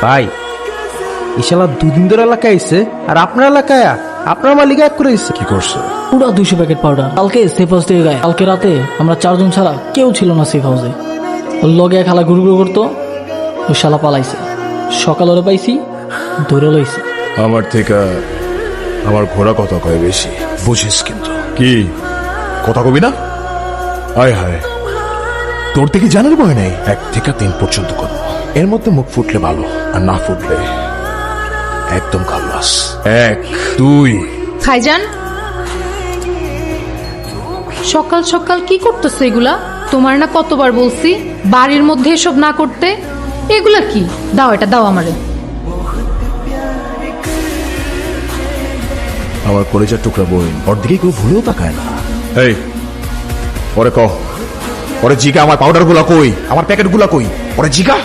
ভাই ইশালা দুদিন ধরে এলাকায় আইছে আর আপনার এলাকায় আপনার মালিক এক করে দিচ্ছে। কি করছে? পুরো 200 প্যাকেট পাউডার কালকে সেফ হাউস থেকে গায়ে। কালকে রাতে আমরা 4 জন ছাড়া কেউ ছিল না সেফ হাউসে। ওর লগে খালা ঘুরু করতো, ওই শালা পালাইছে। সকাল ওরে পাইছি, ধরে লইছে। আমার থেকে আমার ঘোড়া কথা কয় বেশি, বুঝিস কিন্তু। কি কথা কবি না? আয় হায়, তোর থেকে জানার ভয় নেই। 1 থেকে 3 পর্যন্ত করবো, এর মধ্যে মুখ ফুটলে ভালো, আর না ফুটলে একদম খাল্লাস। 1 2 ভাইজান, সকাল সকাল কি করতেছে এগুলা? তোমার না কতবার বলছি বাড়ির মধ্যে এসব না করতে। এগুলা কি? দাও, এটা দাও আমারে। আমার কলেজের টুকরা বই, ওর দিকে কেউ ভুলেও তাকায় না। এই ওরে কহ, ওরে জিগা আমার পাউডার গুলা কই, আমার প্যাকেট গুলা কই, ওরে জিগা।